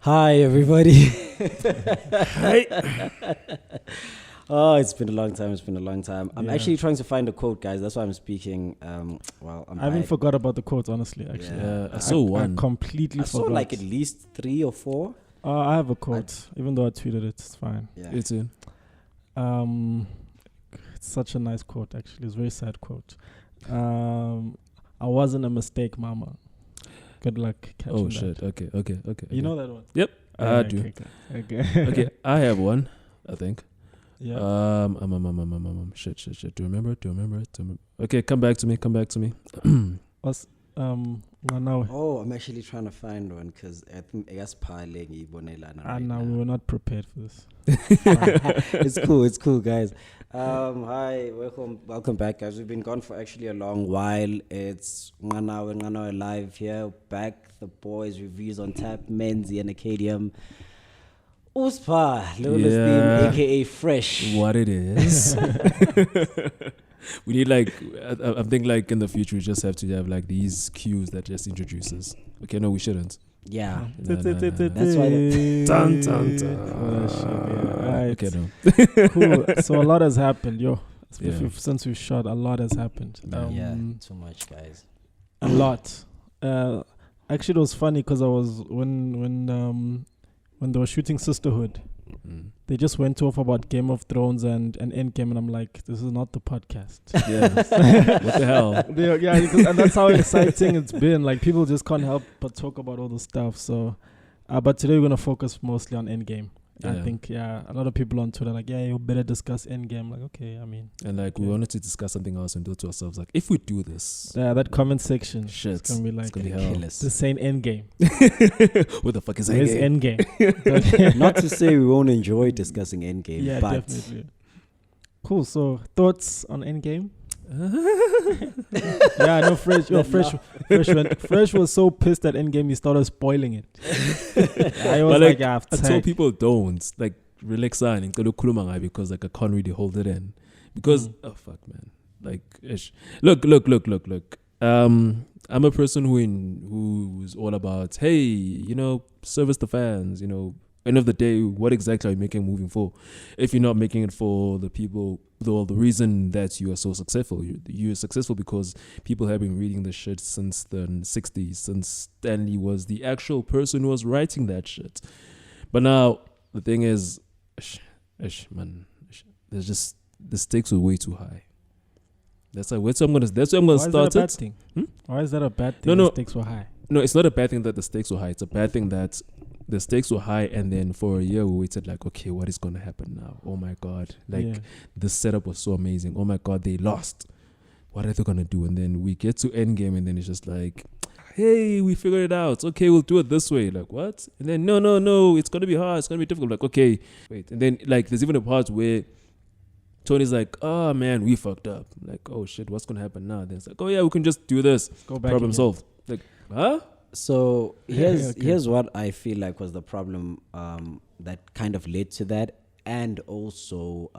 Hi, everybody. Hi. Oh, it's been a long time. I'm Yeah. actually trying to find a quote, guys. That's why I'm speaking. I haven't forgot about the quotes, honestly. Actually, Yeah. I saw one. I completely I forgot. saw like at least 3 or 4. I have a quote, even though I tweeted it. It's fine. Yeah. It's in. It's such a nice quote. Actually, it's a very sad quote. I wasn't a mistake, Mama. Good luck catching Oh that. shit. Okay. You know that one? Yep. I do. Okay. Okay, I have one. I think. Yeah. Shit. Do you remember it? Okay, come back to me. What's now? Oh, I'm actually trying to find one because I think I guess Palengi Bonelana. Right No, we were not prepared for this. It's cool, guys. Hi, welcome back, guys. We've been gone for actually a long while. It's Nganawe live here, back. The boys reviews on tap, Menzi and Acadium. Uspa, Lola's theme, aka Fresh. What it is? We need I think in the future we just have to have like these cues that just introduces. Okay, no, we shouldn't. Yeah, No. that's why. Dun. Oh, shit, yeah. Right. Okay, no. Cool. So a lot has happened, yo. Yeah. Since we shot, a lot has happened. Yeah, too much, guys. A lot. Actually, it was funny because I was when they were shooting Sisterhood, they just went off about Game of Thrones and Endgame, and I'm like, this is not the podcast. Yeah. What the hell? And that's how exciting it's been. Like, people just can't help but talk about all the stuff. So, but today we're gonna focus mostly on Endgame. I Yeah. think, a lot of people on Twitter like, you better discuss Endgame. Like, okay, I mean, And we wanted to discuss something else and do to ourselves like, if we do this, that comment section, shit, it's gonna be like, it's gonna be hell. this ain't Endgame. What the fuck is Where's Endgame? Endgame? Not to say we won't enjoy discussing Endgame, Yeah, but definitely. Cool. So, thoughts on Endgame? Yeah, I know Fresh was so pissed at Endgame he started spoiling it. I was But I have until people don't relax on because I can't really hold it in because oh fuck man, look. I'm a person who's all about service the fans. End of the day, what exactly are you making a movie for? If you're not making it for the people, the reason that you are so successful, you're successful because people have been reading the shit since the 60s, since Stanley was the actual person who was writing that shit. But now the thing is, there's just the stakes were way too high. That's where I'm gonna start it. Thing? Why is that a bad thing? No. The stakes were high. No, it's not a bad thing that the stakes were high. It's a bad thing that the stakes were high, and then for a year we waited okay, what is going to happen now? Oh my God. This setup was so amazing. Oh my God, they lost. What are they going to do? And then we get to Endgame, and then it's just like, hey, we figured it out. Okay, we'll do it this way. Like, what? And then, no, it's going to be hard. It's going to be difficult. Like, okay, wait. And then, there's even a part where Tony's like, oh man, we fucked up. Like, oh shit, what's going to happen now? Then it's like, oh yeah, we can just do this. Go back Problem again. solved. Like, huh? So here's what I feel like was the problem that kind of led to that, and also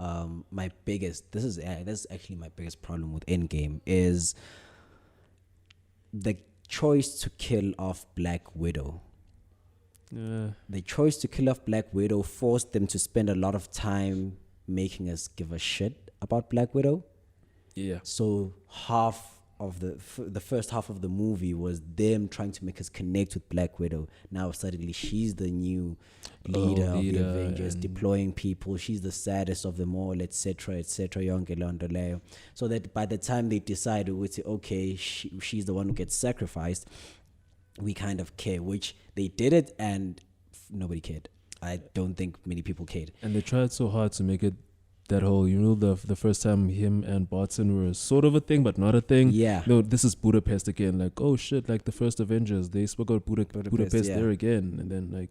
my biggest. This is actually my biggest problem with Endgame is the choice to kill off Black Widow. Yeah. The choice to kill off Black Widow forced them to spend a lot of time making us give a shit about Black Widow. Yeah. So half of the first half of the movie was them trying to make us connect with Black Widow. Now suddenly she's the new leader of the Avengers, deploying people. She's the saddest of them all, etc. So that by the time they decide, we say, okay, she's the one who gets sacrificed, we kind of care, which they did it and nobody cared. I don't think many people cared. And they tried so hard to make it that whole, the first time him and Barton were sort of a thing, but not a thing. Yeah. No, this is Budapest again. Like, oh shit, the first Avengers, they spoke about Budapest there again. And then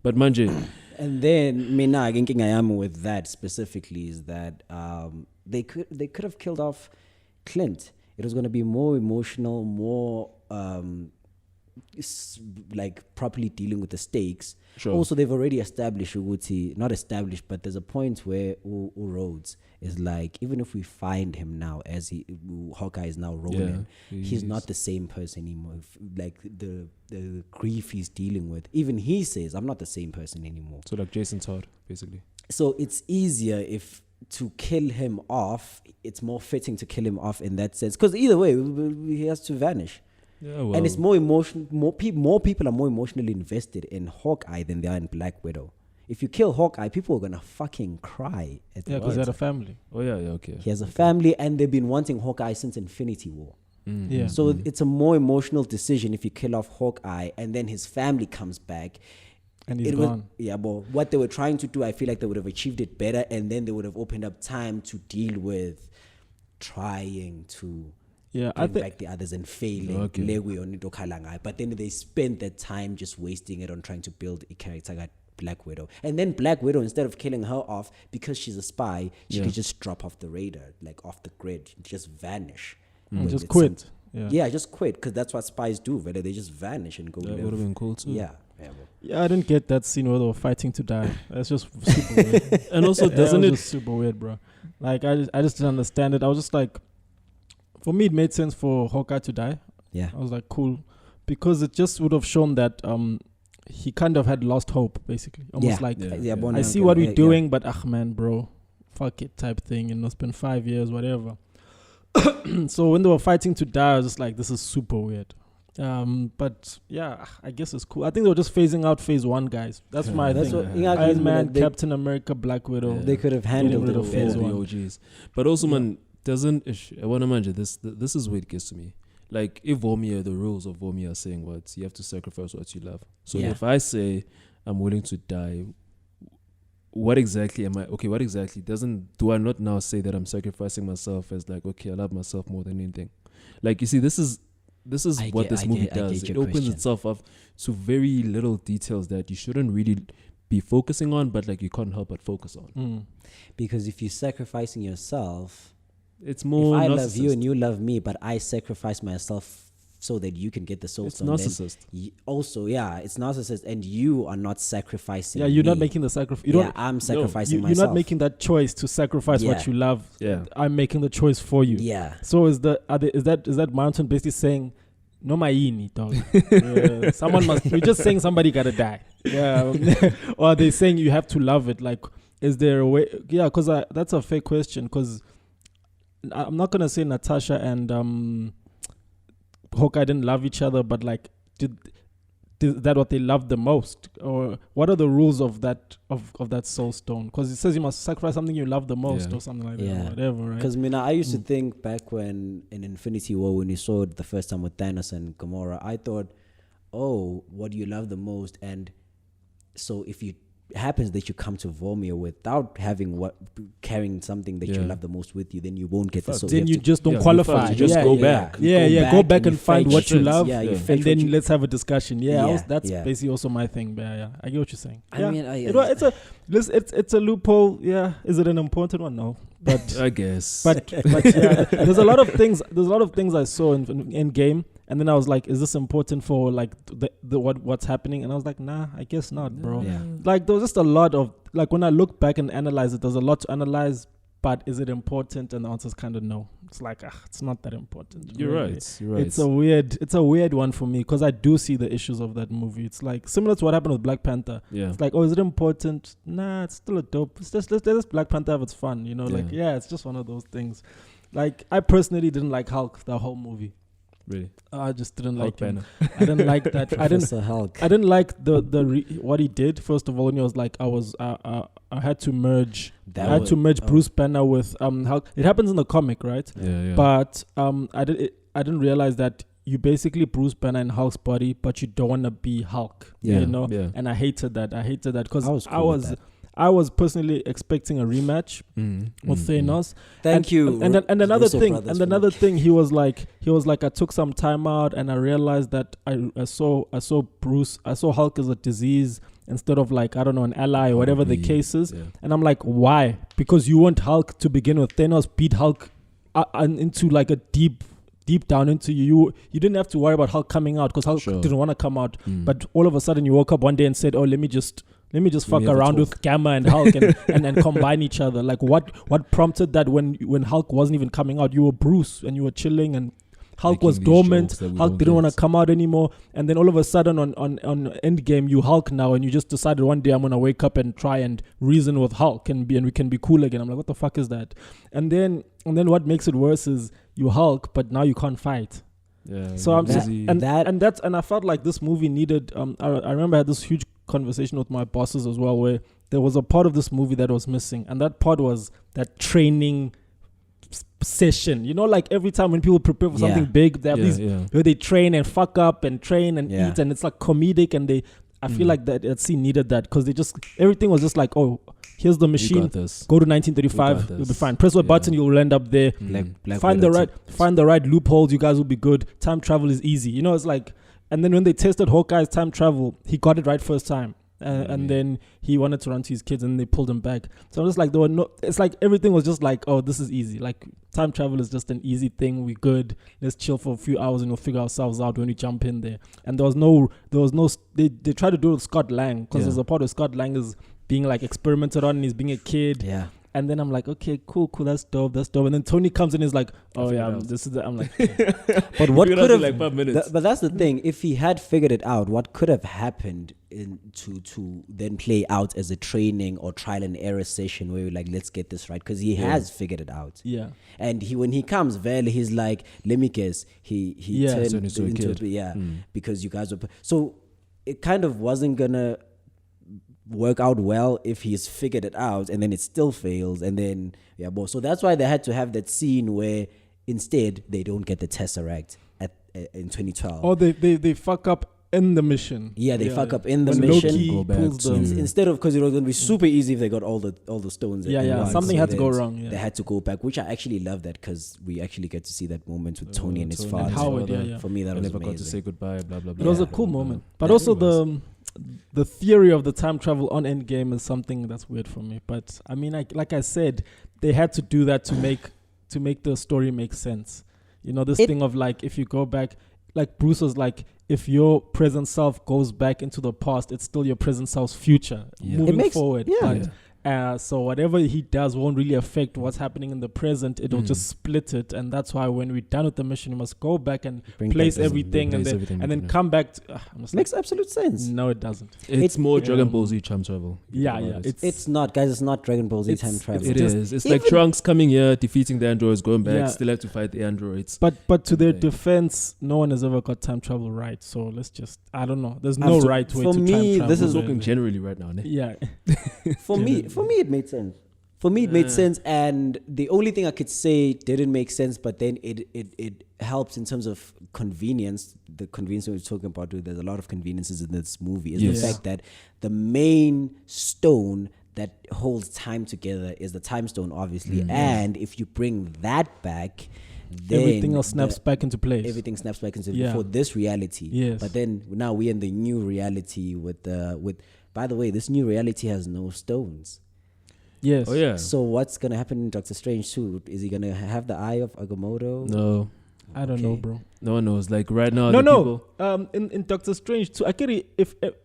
but manje. And then, Mina, thinking I am with that specifically is that they could have killed off Clint. It was going to be more emotional, more like properly dealing with the stakes. Sure. Also, they've already established Uguti, not established, but there's a point where Rhodes is like, even if we find him now, as Hawkeye is now rolling, he's not the same person anymore. Like the grief he's dealing with, even he says, I'm not the same person anymore. So like Jason Todd, basically. So it's easier if to kill him off. It's more fitting to kill him off in that sense, because either way, he has to vanish. Yeah, well. And it's more emotional. More people are more emotionally invested in Hawkeye than they are in Black Widow. If you kill Hawkeye, people are gonna fucking cry. Because they had a family. Oh yeah, okay. He has a family, and they've been wanting Hawkeye since Infinity War. Yeah. So it's a more emotional decision if you kill off Hawkeye, and then his family comes back. And he's gone. But what they were trying to do, I feel like they would have achieved it better, and then they would have opened up time to deal with trying to bring back the others and failing. Okay. But then they spent that time just wasting it on trying to build a character like Black Widow. And then Black Widow, instead of killing her off because she's a spy, she could just drop off the radar, like off the grid, just vanish. Just quit. Just quit, because that's what spies do, right? They just vanish and go That live. would have been cool too. Yeah, I didn't get that scene where they were fighting to die. That's just super weird. And also, doesn't it it? was just super weird, bro. Like I just didn't understand it. I was just like, for me, it made sense for Hawkeye to die. Yeah. I was like, cool, because it just would have shown that he kind of had lost hope, basically. Almost like, I see what we're doing, but man, bro, fuck it, type thing. And it's been 5 years, whatever. So when they were fighting to die, I was just like, this is super weird. But yeah, I guess it's cool. I think they were just phasing out phase 1 guys. That's my thing. Iron Man, Captain America, Black Widow. They could have handled rid of phase 1. OGs. But also, man, I want to imagine this is where it gets to me. Like, if the rules of Vormir are saying what you have to sacrifice what you love. So if I say I'm willing to die, what exactly am I? Okay, what exactly do I not now say that I'm sacrificing myself as like, okay, I love myself more than anything? Like, you see, this is what this movie does. It opens itself up to very little details that you shouldn't really be focusing on, but like you can't help but focus on. Because if you're sacrificing yourself, it's more. If I love you and you love me, but I sacrifice myself so that you can get the soul stone. It's narcissist. It's narcissist, and you are not sacrificing. Yeah, you're me. not making the sacrifice. I'm sacrificing myself. You're not making that choice to sacrifice what you love. Yeah, I'm making the choice for you. Yeah. So is that mountain basically saying, no maini, dog? Someone must. We're just saying somebody gotta die. Yeah. Or are they saying you have to love it? Like, is there a way? Yeah, because that's a fair question. Because I'm not gonna say Natasha and Hawkeye didn't love each other, but like, did that what they loved the most, or what are the rules of that soul stone? Because it says you must sacrifice something you love the most, or something like that, or whatever, right? Because I used to think back when in Infinity War, when you saw it the first time with Thanos and Gamora, I thought, oh, what do you love the most? And so if you happens that you come to Vormir without carrying something that you love the most with you, then you won't get the soul. Then you just don't qualify. You just go back. Go back and find what you love. And then let's have a discussion. That's basically also my thing. But I get what you're saying. It's a loophole. Yeah, is it an important one? No, but I guess. But there's a lot of things. There's a lot of things I saw in Endgame. And then I was like, is this important for like the what's happening? And I was like, nah, I guess not, bro. Yeah. Like there was just a lot of, like, when I look back and analyze it, there's a lot to analyze, but is it important? And the answer is kind of no. It's like, it's not that important. You're really. right. It's a weird one for me, because I do see the issues of that movie. It's like similar to what happened with Black Panther. Yeah. It's like, oh, is it important? Nah, it's still a dope. It's just let this Black Panther have its fun, you know? Yeah. Like, it's just one of those things. Like, I personally didn't like Hulk the whole movie. Really? I just didn't like him. Banner. I didn't like that. Professor Hulk. I didn't like what he did. First of all, when he was like, I had to merge. Bruce Banner with Hulk. It happens in the comic, right? Yeah. But I didn't realize that you basically Bruce Banner in Hulk's body, but you don't want to be Hulk. Yeah. You know. Yeah. And I hated that because I was personally expecting a rematch with Thanos. Thank you. And another thing, he was like, I took some time out and I realized that I saw Hulk as a disease instead of, like, I don't know, an ally or whatever the case is. Yeah. And I'm like, why? Because you want Hulk to begin with. Thanos beat Hulk into like a deep deep down into you. You didn't have to worry about Hulk coming out because Hulk didn't want to come out. But all of a sudden you woke up one day and said, "Oh, let me just fuck around with Gamma and Hulk and combine each other." Like what prompted that when Hulk wasn't even coming out? You were Bruce and you were chilling and Hulk was dormant. Hulk didn't want to come out anymore. And then all of a sudden on Endgame, you Hulk now, and you just decided one day I'm going to wake up and try and reason with Hulk and we can be cool again. I'm like, what the fuck is that? And then what makes it worse is you Hulk, but now you can't fight. Yeah. So I'm and I felt like this movie needed. I remember I had this huge conversation with my bosses as well, where there was a part of this movie that was missing, and that part was that training session. You know, like every time when people prepare for something big, they have these where they train and fuck up and train and eat, and it's like comedic. And I feel like that scene needed that because they just everything was just like, oh, here's the machine. Go to 1935, you'll be fine. Press what button, you'll end up there. Find the right loopholes. You guys will be good. Time travel is easy. You know, it's like. And then when they tested Hawkeye's time travel, he got it right first time. And then he wanted to run to his kids and they pulled him back. So I'm just like, it's like everything was just like, oh, this is easy. Like time travel is just an easy thing. We good. Let's chill for a few hours and we'll figure ourselves out when we jump in there. And there was no, they tried to do it with Scott Lang because there's a part of Scott Lang is being like experimented on and he's being a kid. Yeah. And then I'm like, okay, cool, that's dope. And then Tony comes in and is like, oh yeah, this is I'm like, but what could have like 5 minutes? But that's the thing. If he had figured it out, what could have happened to then play out as a training or trial and error session where you're like, let's get this right, because he has figured it out. Yeah. And when he comes, he's like, let me guess, he turned into because you guys were so it kind of wasn't gonna work out well if he's figured it out and then it still fails and then so that's why they had to have that scene where instead they don't get the Tesseract in 2012. Oh, they fuck up in the mission. They fuck up in the mission. Loki pulls them. Instead of, because it was going to be super easy if they got all the stones. Something had to go wrong. They had to go back, which I actually love that because we actually get to see that moment with Tony and his father. And Howard, For me, that was never amazing. got to say goodbye. Blah blah blah. It was a cool moment, but also the theory of the time travel on Endgame is something that's weird for me. But I mean, like I said, they had to do that to make the story make sense. You know, this thing of like, if you go back, like Bruce was like, if your present self goes back into the past, it's still your present self's future moving forward. So whatever he does won't really affect what's happening in the present. It'll just split it, and that's why when we're done with the mission, we must go back and place everything, and then come back. Makes absolute sense. No, it doesn't. It's more Dragon Ball Z time travel. It's not, guys. It's not Dragon Ball Z time travel. It is. It's like Trunks coming here, defeating the androids, going back, still have to fight the androids. But to their defense, no one has ever got time travel right. So let's just, I don't know. There's no right way to time travel. This is looking generally right now. Yeah. For me, it made sense. It made sense, and the only thing I could say didn't make sense, but then it helps in terms of convenience. The convenience we're talking about, there's a lot of conveniences in this movie, is the fact that the main stone that holds time together is the time stone, obviously, and if you bring that back, then everything else snaps back into place. Everything snaps back into for this reality. Yes. But then now we're in the new reality with by the way, this new reality has no stones. Yes. Oh yeah. So what's gonna happen in Doctor Strange 2? Is he gonna have the eye of Agamotto? No. I don't know, bro. No one knows. Like right now. No. In Doctor Strange 2, I get it.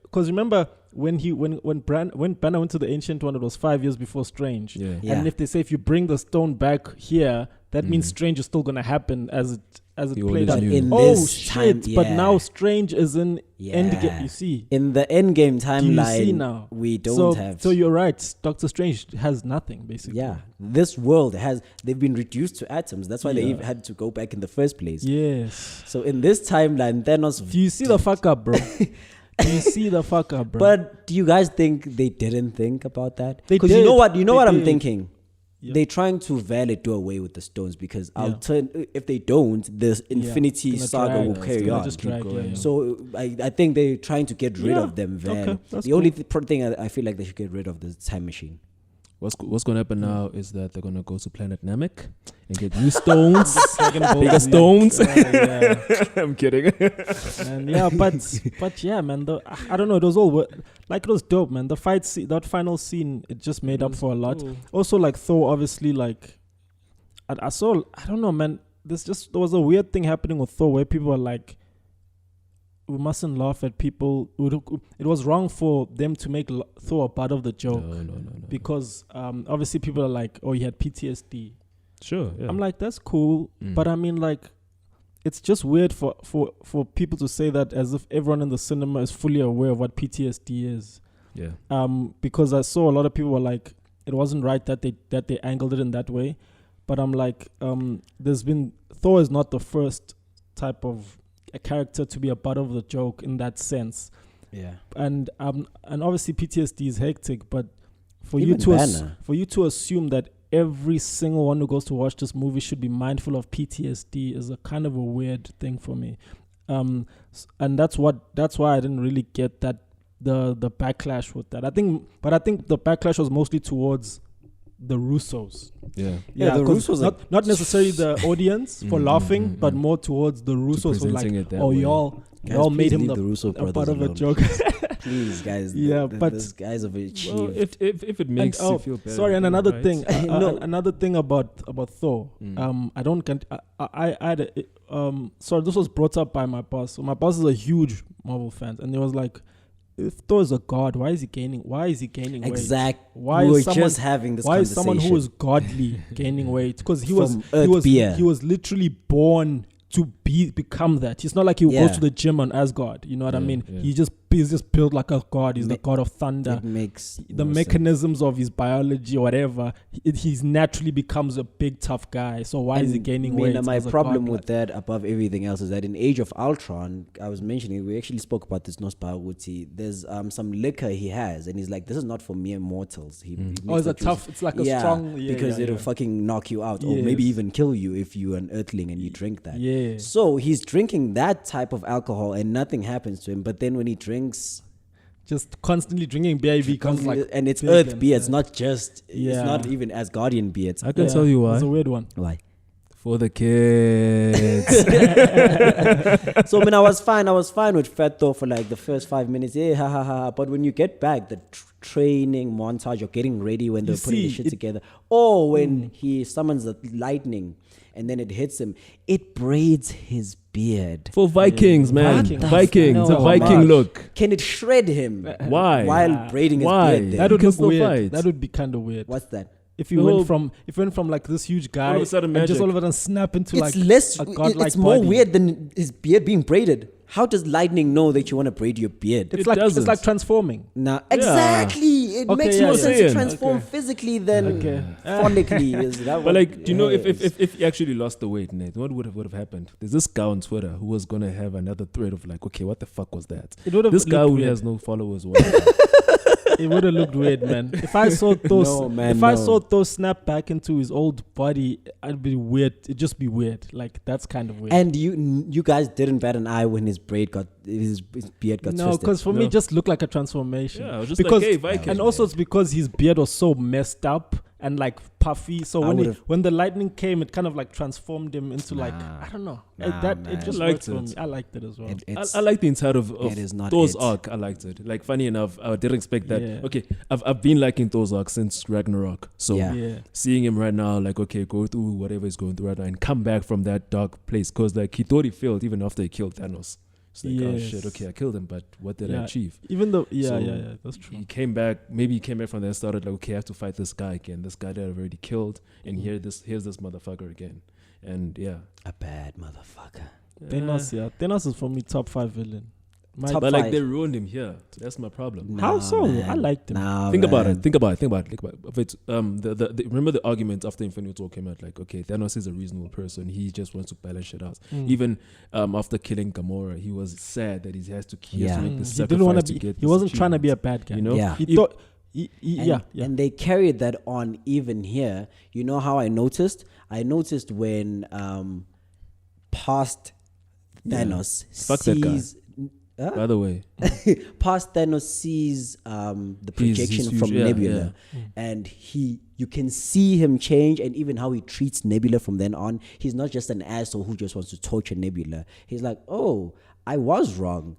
Because remember when Banner went to the Ancient One, it was 5 years before Strange. Yeah. And if they say if you bring the stone back here, that means Strange is still gonna happen as it played out. In this time, but now Strange is in Endgame. You see, in the Endgame timeline, you see now? We don't have. So you're right. Doctor Strange has nothing basically. Yeah, this world they've been reduced to atoms. That's why they had to go back in the first place. Yes. So in this timeline, Thanos. Do you see the fuck up, bro? Do you see the fuck up, bro? But do you guys think they didn't think about that? Because you know what? You know what I'm thinking. Yep. They're trying to do away with the stones because if they don't, the Infinity Saga will carry on. So I think they're trying to get rid of them. The only thing I feel like they should get rid of the time machine. What's going to happen now is that they're going to go to Planet Namek and get new stones, bigger stones. I'm kidding. And but yeah, man. I don't know. It was all like it was dope, man. The fight scene, that final scene, it just made up for a lot. Also, like Thor, obviously, like I saw. I don't know, man. there was a weird thing happening with Thor where people were like, we mustn't laugh at people. It was wrong for them to make Thor a part of the joke. No. Because obviously people are like, oh, he had PTSD. Sure. Yeah. I'm like, that's cool. But I mean, like, it's just weird for people to say that as if everyone in the cinema is fully aware of what PTSD is. Yeah. Because I saw a lot of people were like, it wasn't right that they angled it in that way. But I'm like, Thor is not the first type of a character to be a part of the joke in that sense. Yeah. And obviously PTSD is hectic, but for Even you to assume that every single one who goes to watch this movie should be mindful of PTSD is a kind of a weird thing for me. And that's why I didn't really get that the backlash with that. I think the backlash was mostly towards the Russos. Yeah, the Russos not necessarily the audience for laughing, but more towards the Russos who like, oh, y'all made him a part of a joke. Please, guys. Yeah, but these guys have achieved. Well, if it makes you feel better. Sorry, and another right? thing, another thing about Thor. I don't get. I had sorry, this was brought up by my boss. So my boss is a huge Marvel fan, and he was like, if Thor is a god, why is he gaining weight? Exactly. Why we is were just having this conversation. Why is someone who is godly gaining weight? Because he was literally born to become that. It's not like he goes to the gym on Asgard. You know what I mean? Yeah. He's just built like a god. He's the god of thunder. It makes the mechanisms of his biology or whatever. He's naturally becomes a big tough guy. So why is he gaining weight? My problem with that, above everything else, is that in Age of Ultron, I was mentioning, we actually spoke about this Nosbahuti. There's some liquor he has, and he's like, this is not for mere mortals. It's like a strong, because it'll fucking knock you out, or maybe even kill you if you're an earthling and you drink that. Yeah. So he's drinking that type of alcohol and nothing happens to him. But then when he drinks, just constantly drinking beer, he becomes like, and it's earth beer. It's not just. It's not even Asgardian beer. I can tell you why. It's a weird one. Why? For the kids. So I was fine with Fat Thor for like the first 5 minutes. Yeah, ha ha ha. But when you get back, the training montage of getting ready when they're putting the shit together, or when he summons the lightning and then it hits him, it braids his beard. For Vikings, man. Vikings. It's a Viking look. Can it shred him? Why? While braiding his beard. That would look weird. That would be kind of weird. What's that? If you went from like this huge guy and just all of a sudden snap into a godlike it's more body. weird than his beard being braided. How does lightning know that you want to braid your beard? It's like transforming. Nah, exactly. It makes more sense to transform physically than follically. But like, do you know if he actually lost the weight, Nate, what would have happened? There's this guy on Twitter who was gonna have another thread of like, okay, what the fuck was that? This guy who has no followers. It would have looked weird, man. If I saw Thor snap back into his old body, I'd be weird. It'd just be weird. Like, that's kind of weird. And you guys didn't bat an eye when his beard got twisted. No, because for me, it just looked like a transformation. Yeah, I was just like, hey, Viking. And also, it's because his beard was so messed up and like puffy. So when the lightning came, it kind of like transformed him into like, I don't know. It just worked for me. I liked it as well. I like the inside of Thor's arc. I liked it. Like, funny enough, I didn't expect that. Yeah. Okay, I've been liking Thor's arc since Ragnarok. So seeing him right now, like, okay, go through whatever he's going through right now and come back from that dark place, because like he thought he failed even after he killed Thanos. It's like, oh shit, okay, I killed him, but what did I achieve? Even though, that's true. He came back from there and started like, okay, I have to fight this guy again. This guy that I've already killed, and here's this motherfucker again. And a bad motherfucker. Thanos is for me top 5 villain. But like, they ruined him here. So that's my problem. How so? Man. I liked him. Think about it. Remember the argument after Infinity War came out, like, okay, Thanos is a reasonable person. He just wants to balance shit out. Even after killing Gamora, he was sad that he has to make this sacrifice he wasn't trying to be a bad guy. You know? Yeah. He thought... And they carried that on even here. You know how I noticed? I noticed when past Thanos Fuck that guy. By the way, past Thanos sees the projection from Nebula, and you can see him change, and even how he treats Nebula from then on. He's not just an asshole who just wants to torture Nebula. He's like, oh, I was wrong.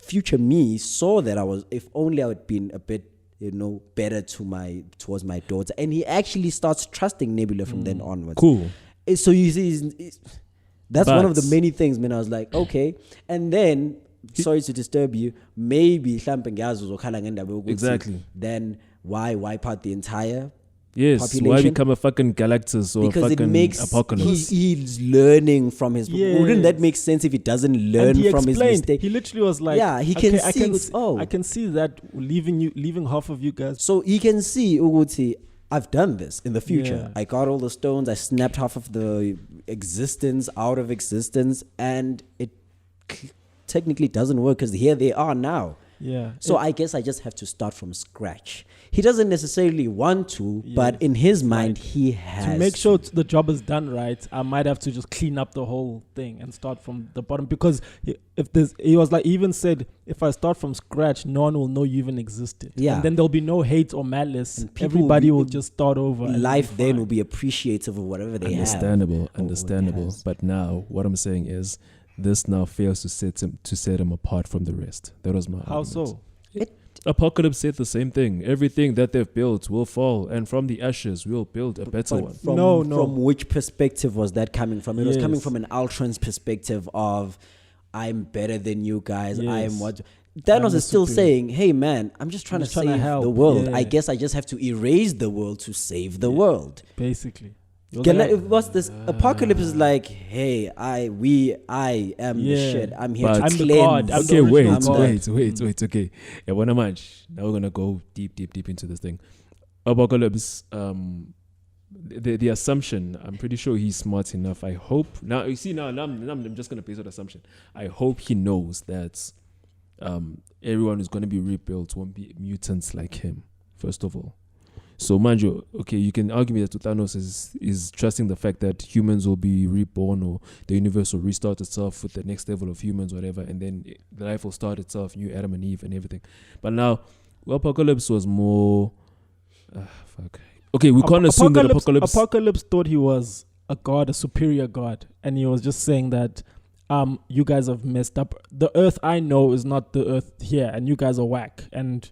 Future me saw that if only I had been a bit, better towards my daughter, and he actually starts trusting Nebula from then onwards. Cool. So you see, That's one of the many things, man. I was like, okay. And then, sorry to disturb you, maybe exactly. Then why wipe out the entire population? Why become a fucking Galactus or because fucking it makes apocalypse? He's learning from his. Wouldn't that make sense if he doesn't learn from his mistake? He literally was like, yeah, he can see. I can see that leaving half of you guys. So he can see Uguti. I've done this in the future. I got all the stones. I snapped half of the existence out of existence, and it technically doesn't work because here they are now. Yeah. So I guess I just have to start from scratch. He doesn't necessarily want to, but in his mind, he has to make sure the job is done right. I might have to just clean up the whole thing and start from the bottom, because he was like, he even said, if I start from scratch, no one will know you even existed. Yeah. And then there'll be no hate or malice. Everybody will just start over. Life then will be appreciative of whatever they have. Understandable. But now what I'm saying is, this now fails to set him apart from the rest. That was my How argument. so? Apocalypse said the same thing. Everything that they've built will fall, and from the ashes we'll build a better one. From which perspective was that coming from? It was coming from an Ultron's perspective of, I'm better than you guys. I am what... Thanos is still saying, hey man, I'm just trying to save the world. Yeah. I guess I just have to erase the world to save the world. Basically. What's this? Apocalypse is like, hey, I am the shit. I'm here to cleanse. Okay, wait. Okay, yeah, one much. Now we're gonna go deep into this thing. Apocalypse. The assumption. I'm pretty sure he's smart enough. I hope. Now you see. Now I'm just gonna base on assumption. I hope he knows that everyone who's gonna be rebuilt won't be mutants like him. First of all. So, mind you, okay, you can argue that Thanos is trusting the fact that humans will be reborn, or the universe will restart itself with the next level of humans, whatever, and then the life will start itself, new Adam and Eve and everything. But now, Apocalypse was more... Okay, we can't assume that Apocalypse thought he was a god, a superior god, and he was just saying that you guys have messed up. The Earth I know is not the Earth here, and you guys are whack, and...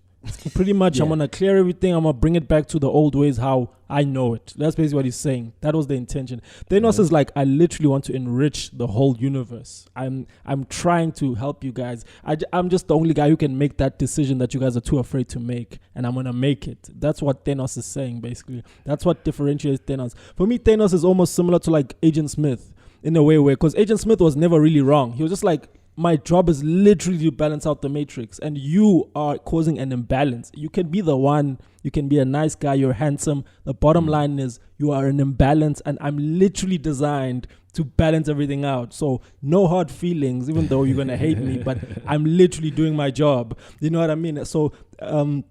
pretty much I'm gonna clear everything. I'm gonna bring it back to the old ways how I know it. That's basically what he's saying. That was the intention. Thanos is like, I literally want to enrich the whole universe. I'm trying to help you guys. I'm just the only guy who can make that decision that you guys are too afraid to make, and I'm gonna make it. That's what Thanos is saying, basically. That's what differentiates Thanos. For me, Thanos is almost similar to like Agent Smith in a way, where, because Agent Smith was never really wrong. He was just like, my job is literally to balance out the matrix, and you are causing an imbalance. You can be the one, you can be a nice guy, you're handsome. The bottom line is you are an imbalance, and I'm literally designed to balance everything out. So no hard feelings, even though you're going to hate me, but I'm literally doing my job. You know what I mean? So, and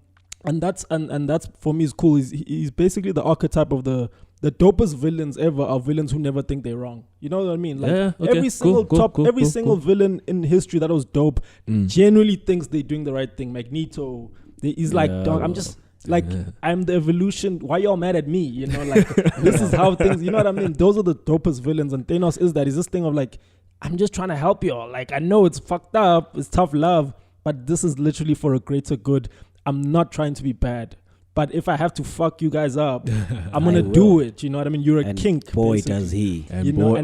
that's for me is cool. He's basically the archetype of the dopest villains ever are villains who never think they're wrong. You know what I mean? Like every single villain in history that was dope genuinely thinks they're doing the right thing. Magneto, he's like, dog, I'm just like, I'm the evolution. Why y'all mad at me? You know, like this is how things, you know what I mean? Those are the dopest villains, and Thanos is that. Is this thing of like, I'm just trying to help y'all. Like, I know it's fucked up, it's tough love, but this is literally for a greater good. I'm not trying to be bad. But if I have to fuck you guys up, I'm going to do it. You know what I mean? You're a kink. Boy, does he. And boy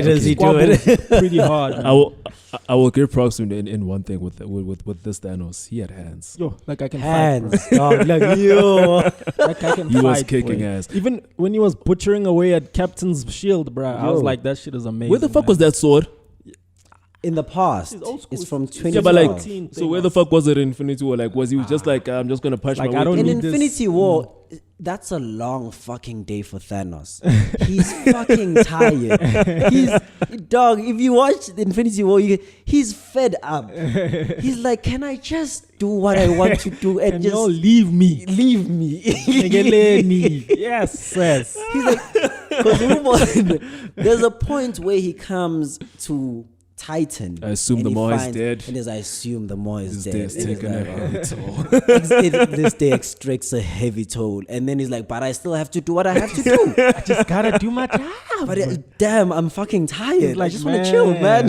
does he do it. Pretty hard. I will give props in one thing with this Thanos. He had hands. Yo, like I can hands. fight. Hands. Like yo. Like I can he fight. Was kicking ass. Even when he was butchering away at Captain's shield, bro, I was like, that shit is amazing. Where the fuck was that sword? In the past, it's from 2012. Yeah, but like, so where the fuck was it in Infinity War? Like, was he just like, I'm just gonna punch my way? In Infinity War, that's a long fucking day for Thanos. He's fucking tired. If you watch Infinity War, he's fed up. He's like, can I just do what I want to do and just leave me? Leave me. Yes. He's like, because there's a point where he comes to Titan. I assume the more is dead. And as I assume the more is dead. This day is taking a heavy toll. This day extracts a heavy toll. And then he's like, but I still have to do what I have to do. I just gotta do my job. But damn, I'm fucking tired. I just want to chill, man.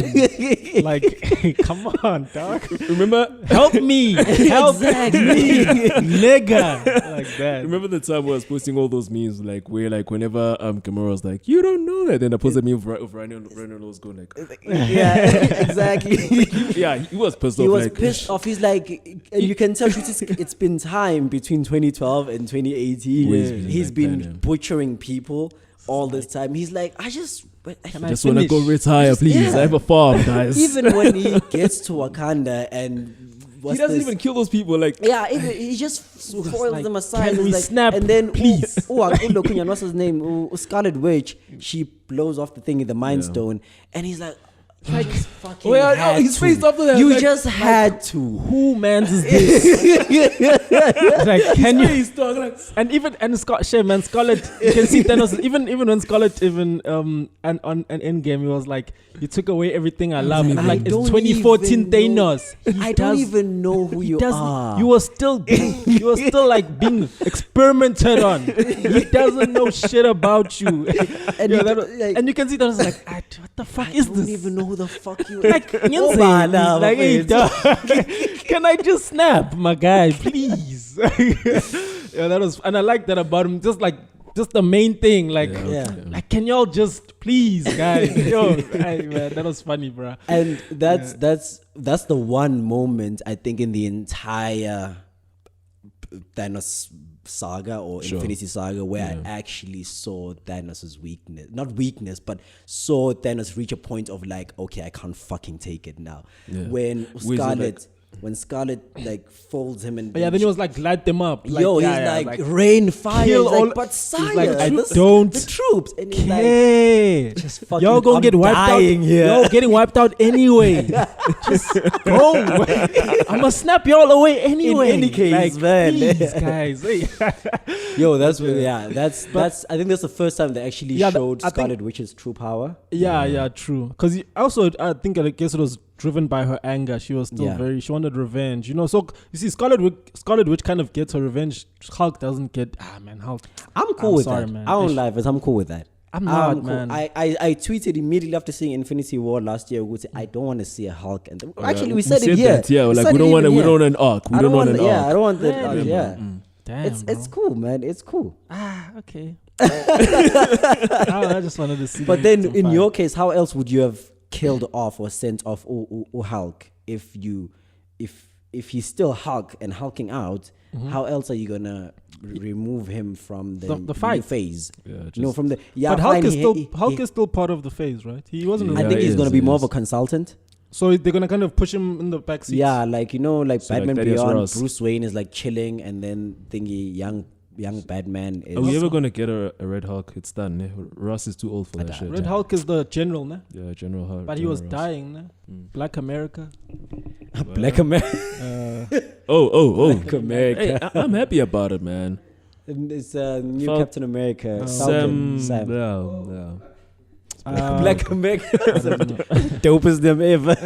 Like, come on, dog. Remember? Help me. Help exactly. me. Nigga. like that. Remember the time I was posting all those memes, like where like whenever Gamora was like, "You don't know that," then I posted a meme of Ryan Reynolds going like, yeah, exactly. yeah, he was pissed off. He was like, pissed off. He's like, and you can tell it's been time between 2012 and 2018. He's been butchering people all this time. He's like, I just want to go retire, please. I have a farm, guys. Even when he gets to Wakanda and he doesn't even kill those people. Like, he just spoils like, them aside. Can we like, snap, and then please? What's his name? Scarlet Witch. She blows off the thing in the Mind Stone, and he's like. His face after that. You just had to. Who man's is this? Like, can you? Scarlet. You can see Thanos. Even when Scarlet and on Endgame, he was like, "You took away everything I love." Like it's 2014 Thanos. I don't even know who you are. You were still like being experimented on. He doesn't know shit about you. And you can see Thanos like, what the fuck is this? I don't even know who the fuck you are. Like, hey, can I just snap, my guy, please? That was, and I like that about him. Just the main thing, like, like, can y'all just please, guys? Hey, man, that was funny, bro. And that's the one moment I think in the entire Thanos saga or Infinity Saga where I actually saw Thanos' weakness. Not weakness, but saw Thanos reach a point of like, okay, I can't fucking take it now. When Scarlet like folds him and then he was like light them up. Like, he's like rain fire. Kill all, like, but sire, like, don't the troops. And he's like, just fucking, y'all gonna get wiped out. Here. Y'all getting wiped out anyway. Just go. I'ma snap y'all away anyway. In any case, like, man. Please, guys. That's I think that's the first time they actually showed Scarlet Witch's true power. True. Because I guess it was driven by her anger. She was still she wanted revenge, so you see Scarlet Witch kind of gets her revenge. Hulk doesn't get Hulk. I'm cool with that, man. I don't lie, but I'm cool with that. I'm not, man. I tweeted immediately after seeing Infinity War last year. I don't want to see a Hulk. And actually, we said it here. We don't want an arc. I don't want that arc. Damn, it's cool, man. It's cool. Okay. I just wanted to see. But then, in your case, how else would you have killed off or sent off Hulk if he's still Hulk and hulking out? How else are you gonna remove him from the fight phase? From the But Hulk is still part of the phase, right? He wasn't. I think he's gonna be more of a consultant. So they're gonna kind of push him in the backseat. Yeah, like Batman Beyond. Bruce Wayne is like chilling, and then young Batman is. Are we ever gonna get a Red Hulk? It's done. Ne? Ross is too old for that shit. Red Hulk is the general, ne? Yeah, General Hulk. But he was dying, ne? Black America. Black America. Black America. Hey, I'm happy about it, man. It's new Captain America. Sam. Yeah. Black America. Dopest name ever.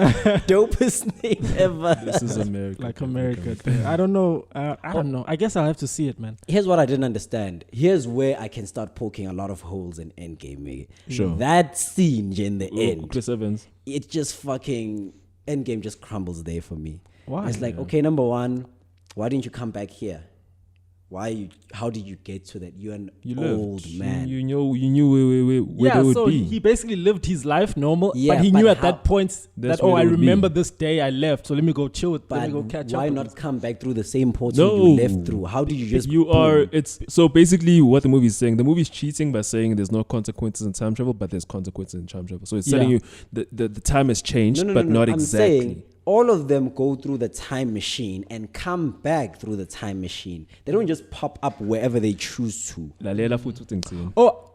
Dopest name ever. This is America. Black America. I don't know. I guess I'll have to see it, man. Here's what I didn't understand. Here's where I can start poking a lot of holes in Endgame. Sure. That scene in the end. Chris Evans. It just fucking Endgame just crumbles there for me. Why? It's like, okay, number one, why didn't you come back here? How did you get to that? You're an old man. You knew where they would be. He basically lived his life normal, but he knew at that point that, I remember this day I left, so let me go chill with, let me go catch up. Why not come back through the same portal you left through? How did you just... So basically what the movie is saying, the movie is cheating by saying there's no consequences in time travel, but there's consequences in time travel. So it's telling you the time has changed, but not exactly. I'm saying all of them go through the time machine and come back through the time machine. They don't just pop up wherever they choose to.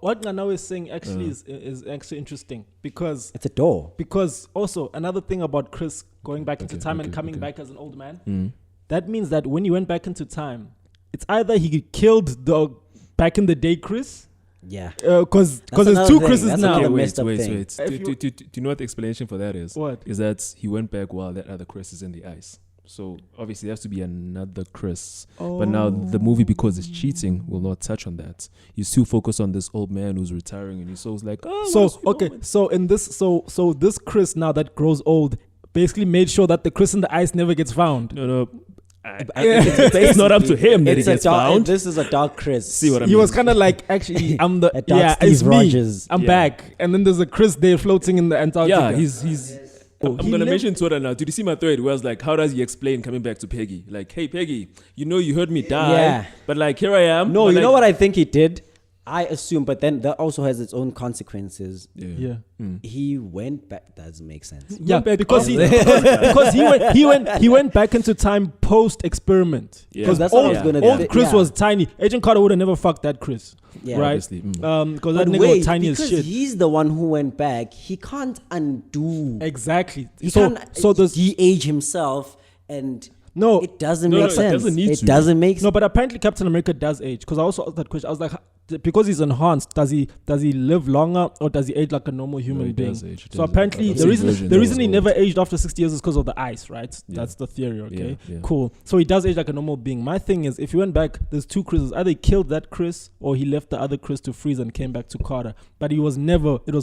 What Nana is saying actually is actually interesting because it's a door. Because also another thing about Chris going back into time and coming back as an old man, that means that when he went back into time, it's either he killed the back in the day Chris. Yeah, because there's two Chris's now. Okay, wait. Do you know what the explanation for that is? What? Is that he went back while that other Chris is in the ice. So obviously there has to be another Chris. But now the movie, because it's cheating, will not touch on that. He's too focused on this old man who's retiring, and he's so like, so this Chris now that grows old basically made sure that the Chris in the ice never gets found. No. It's not up to him that he gets found. This is a dark Chris. See what I mean? He was kind of like, actually, I'm the Steve it's Rogers. me. I'm back, and then there's a Chris there floating in the Antarctica. Yeah, he's. I'm gonna mention Twitter now. Did you see my thread? Where I was like, how does he explain coming back to Peggy? Like, hey Peggy, you heard me die, but like here I am. No, but you like, know what I think he did? I assume, but then that also has its own consequences. Yeah. He went back. Doesn't make sense. Yeah, because he went back into time post experiment. Because that's what I was gonna do. Old Chris was tiny. Agent Carter would have never fucked that Chris. Yeah, right? Obviously. Because that nigga was tiny as shit. He's the one who went back. He can't undo. Exactly. He can't de-age himself, and no, it doesn't make sense. It doesn't make sense. No, but apparently Captain America does age. Because I also asked that question. I was like, because he's enhanced, does he live longer or does he age like a normal human being? So apparently the reason he never aged after 60 years is because of the ice, right? Yeah. That's the theory, okay? Yeah. Cool. So he does age like a normal being. My thing is, if he went back, there's two Chris's. Either he killed that Chris or he left the other Chris to freeze and came back to Carter. But it was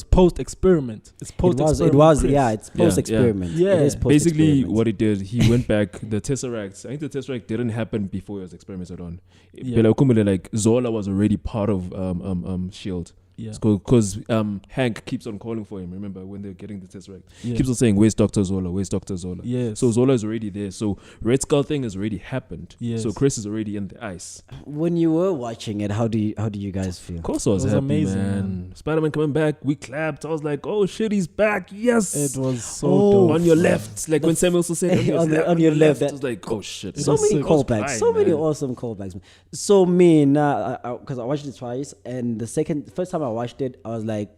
post-experiment. It's post-experiment. It's post-experiment. Yeah. It is basically what he did, he went back, the Tesseract, I think the Tesseract didn't happen before he was experimented on. Like Zola was already part of Shield. Yeah. Because Hank keeps on calling for him. Remember when they're getting the Tesseract? Yeah. Keeps on saying, "Where's Dr. Zola? Where's Dr. Zola?" Yes. So Zola is already there. So Red Skull thing has already happened. Yes. So Chris is already in the ice. When you were watching it, how do you guys feel? Of course I was happy, amazing, man. Spider-Man coming back, we clapped. I was like, "Oh shit, he's back!" Yes. It was so dope. On your left, like when Samuel said on your left. I was like, "Oh shit!" So many callbacks, many awesome callbacks. So because I watched it twice, and the first time I watched it, I was like,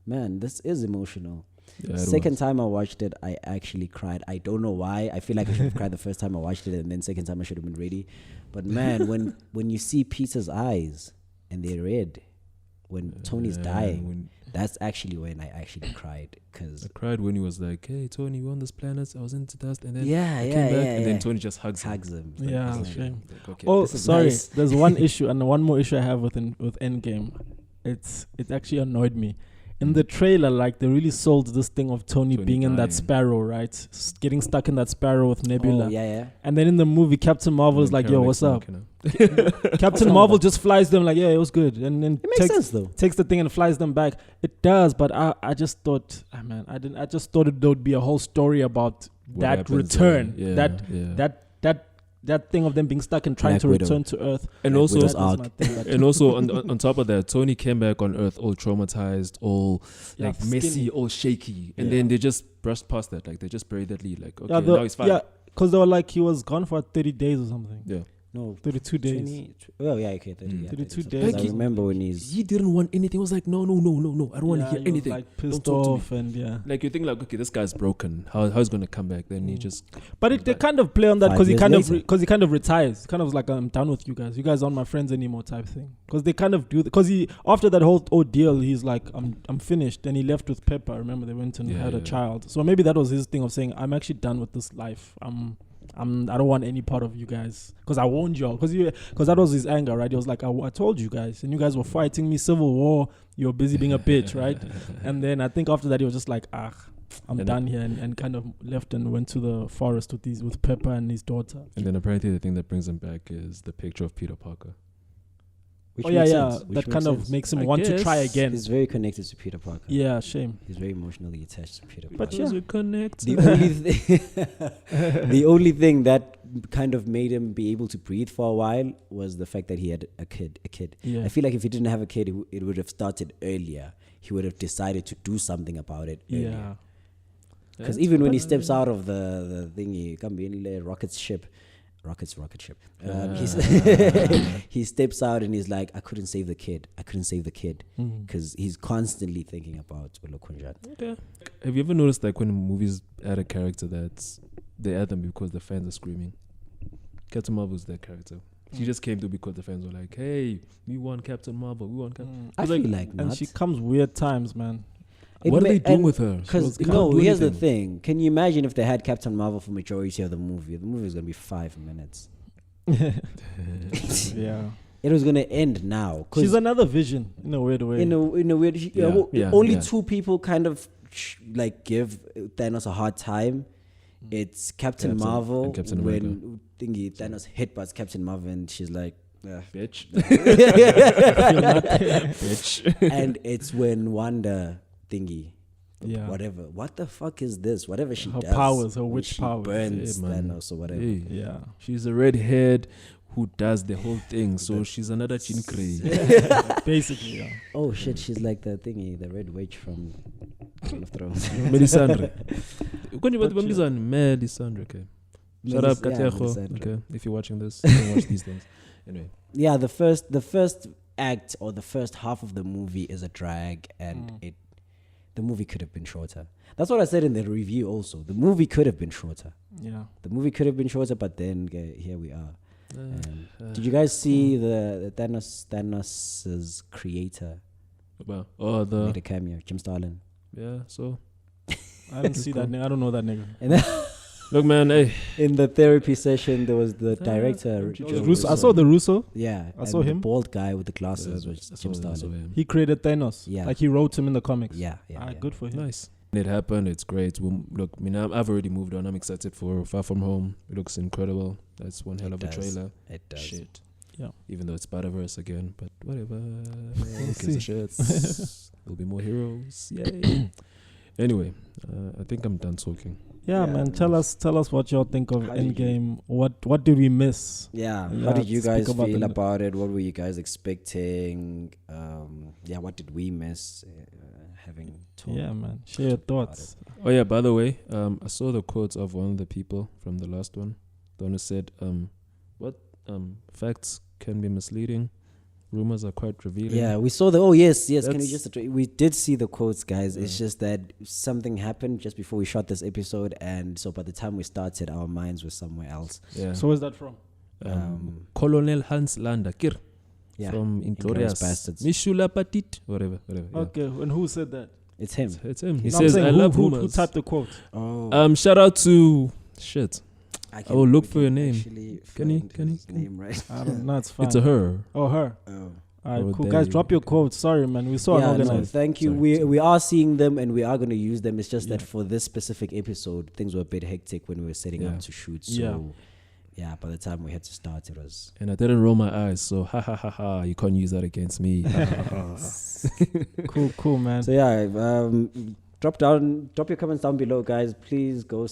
man, this is emotional. Yeah, second time I watched it, I actually cried. I don't know why. I feel like I should have cried the first time I watched it, and then second time I should have been ready. But man, when you see Peter's eyes and they're red, when Tony's dying, that's actually when I actually cried. Cause I cried when he was like, "Hey Tony, we're on this planet. I was into dust, and then I came back, and then Tony just hugs him. Yeah, shame. Like, sorry. Nice. There's one issue, and one more issue I have with Endgame. It actually annoyed me. In the trailer, like, they really sold this thing of Tony being in that Sparrow, right? Getting stuck in that Sparrow with Nebula. Oh, yeah. And then in the movie, Captain Marvel is like, "Yo, what's up?" Captain Marvel just flies them like, "Yeah, it was good." And then it makes sense, though. Takes the thing and flies them back. It does, but I just thought, I just thought there would be a whole story about that return. That thing of them being stuck and trying to return to Earth. And also on top of that, Tony came back on Earth all traumatized, all like messy, all shaky. And then they just brushed past that. Like they just buried that lead. Like, okay, now he's fine. Yeah, because they were like, he was gone for 30 days or something. Yeah. No, 32 days. 32 days. I remember when he didn't want anything. He was like, no, I don't want to hear anything. Like pissed off and like you think like, okay, this guy's broken. How's gonna come back? Then he just. But they kind of play on that because he kind of retires. Kind of like, I'm done with you guys. You guys aren't my friends anymore type thing. Because they kind of do because he after that whole ordeal, he's like, I'm finished. Then he left with Pepper. Remember they went and had a child. So maybe that was his thing of saying, I'm actually done with this life. I don't want any part of you guys because I warned y'all because that was his anger, right? He was like, I told you guys, and you guys were fighting me, civil war. You were busy being a bitch, right? And then I think after that he was just like, I'm done here, and kind of left and went to the forest with Pepper and his daughter. And then apparently the thing that brings him back is the picture of Peter Parker. That kind of makes him want to try again. He's very connected to Peter Parker. Yeah, shame. He's very emotionally attached to Peter Parker. But yeah, the only thing that kind of made him be able to breathe for a while was the fact that he had a kid. Yeah. I feel like if he didn't have a kid, it would have started earlier. He would have decided to do something about it earlier. Yeah. Because even when he steps out of the thingy, rocket ship. He steps out and he's like, I couldn't save the kid because he's constantly thinking about Olokunjan. Okay. Have you ever noticed like when movies add a character they add them because the fans are screaming? Captain Marvel's that character. She just came to because the fans were like, "Hey, we want Captain Marvel. We want Captain." I feel like and she comes weird times, man. What are they doing with her? Because here's the thing. Can you imagine if they had Captain Marvel for majority of the movie? The movie is going to be 5 minutes. Yeah. It was going to end now. She's another Vision in a weird way. In a weird only two people kind of give Thanos a hard time. It's Captain Marvel and Captain America. when thingy Thanos headbutts Captain Marvel and she's like, Bitch. bitch. And it's when Wanda thingy, whatever. What the fuck is this? Whatever she her does, powers, her witch powers, burns Thanos or whatever. Hey. Yeah, She's a redhead who does the whole thing, so she's another Chinkri. basically. Yeah. Oh shit, she's like the thingy, the red witch from Game of Thrones. Melisandre. Melisandre, okay. Shut up, Katejo. Okay, if you're watching this, don't watch these things. Anyway. Yeah, the first act or the first half of the movie is a drag, and the movie could have been shorter. That's what I said in the review also. The movie could have been shorter. Yeah. The movie could have been shorter, but then here we are. Did you guys see the Thanos's creator? Well, made a cameo, Jim Starlin. Yeah, so I didn't see that nigga. I don't know that nigga. And then look, man, hey. In the therapy session, there was the director. I saw the Russo. Yeah, I saw him. The bald guy with the glasses was Jim Starlin. He created Thanos. Yeah, like he wrote him in the comics. Yeah. Good for him. Nice. It happened. It's great. Look, I mean, I've already moved on. I'm excited for Far From Home. It looks incredible. That's one hell of a trailer. It does. Shit. Yeah. Even though it's Spider-Verse again, but whatever. Who gives a shit? There'll be more heroes. Yay. Anyway, I think I'm done talking. Yeah, man. Tell us what y'all think of Endgame. What did we miss? Yeah. How did you guys feel about it? What were you guys expecting? What did we miss? Having talked. Yeah, man. Share your thoughts. Oh yeah, by the way, I saw the quotes of one of the people from the last one. The one who said, facts can be misleading. Rumors are quite revealing. Yeah, we saw the. Oh yes. Can we just? We did see the quotes, guys. Yeah. It's just that something happened just before we shot this episode, and so by the time we started, our minds were somewhere else. Yeah. So where's that from? Colonel Hans Landakir. Yeah. From Inglourious Bastards. Mishula Petit. Whatever. Okay. Yeah. And who said that? It's him. It's him. He says, "I love rumors." Who typed the quote? Oh. Shout out to shit. I will look for your name. Can you? Name right? I don't know. It's fine. It's a her. Oh, her. Oh. All right, cool. Guys, drop your quotes. Sorry, man. We saw unorganized. No, thank you. We are seeing them and we are going to use them. It's just that for this specific episode, things were a bit hectic when we were setting up to shoot. So, by the time we had to start, it was... And I didn't roll my eyes, so ha, you can't use that against me. Cool, man. So, drop your comments down below, guys. Please go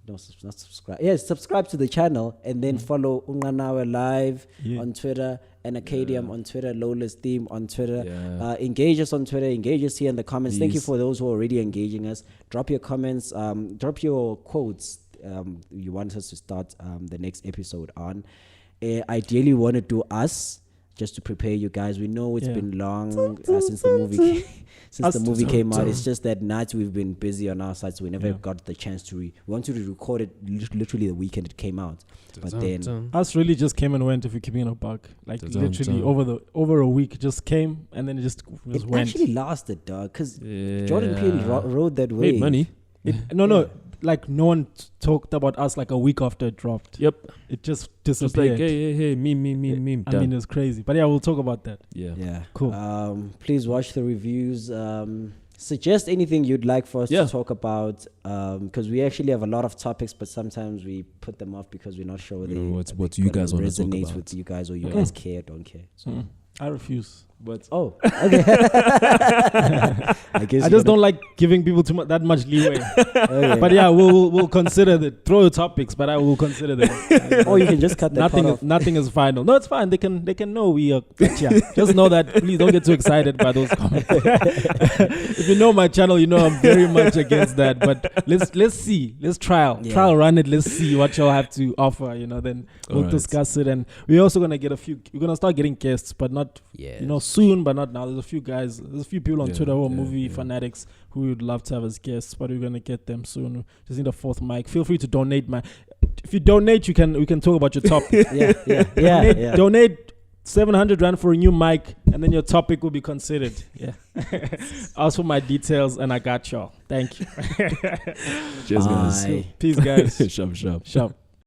not subscribe. Yes, subscribe to the channel and then follow Unganawe Live on Twitter and Acadium on Twitter, Lola's Theme on Twitter. Engage us on Twitter, engage us here in the comments. Please. Thank you for those who are already engaging us. Drop your comments, drop your quotes you want us to start the next episode on. Ideally, we want to do us just to prepare you guys. We know it's been long since the movie the movie came out. It's just that nights we've been busy on our side, so we never got the chance to we wanted to record it literally the weekend it came out. But then us really just came and went, if you're keeping it a buck. Like literally over a week, it just came and then it just went. It actually lasted, dog, because Jordan Peele rode that way. Made money. No. Like no one talked about us like a week after it dropped. Yep. It just disappeared. Just like, hey, meme. I mean, it's crazy. But we'll talk about that. Yeah. Cool. Please watch the reviews. Suggest anything you'd like for us to talk about. Because we actually have a lot of topics, but sometimes we put them off because we're not sure whether what you guys want to talk about. Resonates with you guys or you guys care, don't care. So. I refuse. But okay. I just don't like giving people that much leeway. Okay. But we'll consider that. Throw your topics, but I will consider them. Or you can just cut that part off. Nothing is final. No, it's fine. They can know we are. Just know that. Please don't get too excited by those comments. If you know my channel, you know I'm very much against that. But let's see. Let's trial run it. Let's see what y'all have to offer. Then we'll discuss it. And we're also gonna get we're gonna start getting guests, but not soon, but not now. There's a few people on Twitter who are movie fanatics who we would love to have as guests, but we're gonna get them soon. Just need a fourth mic. Feel free to donate. If you donate, we can talk about your topic. Donate 700 Rand for a new mic, and then your topic will be considered. Ask for my details, and I got y'all. Thank you. Cheers, guys. Peace, guys. Shop.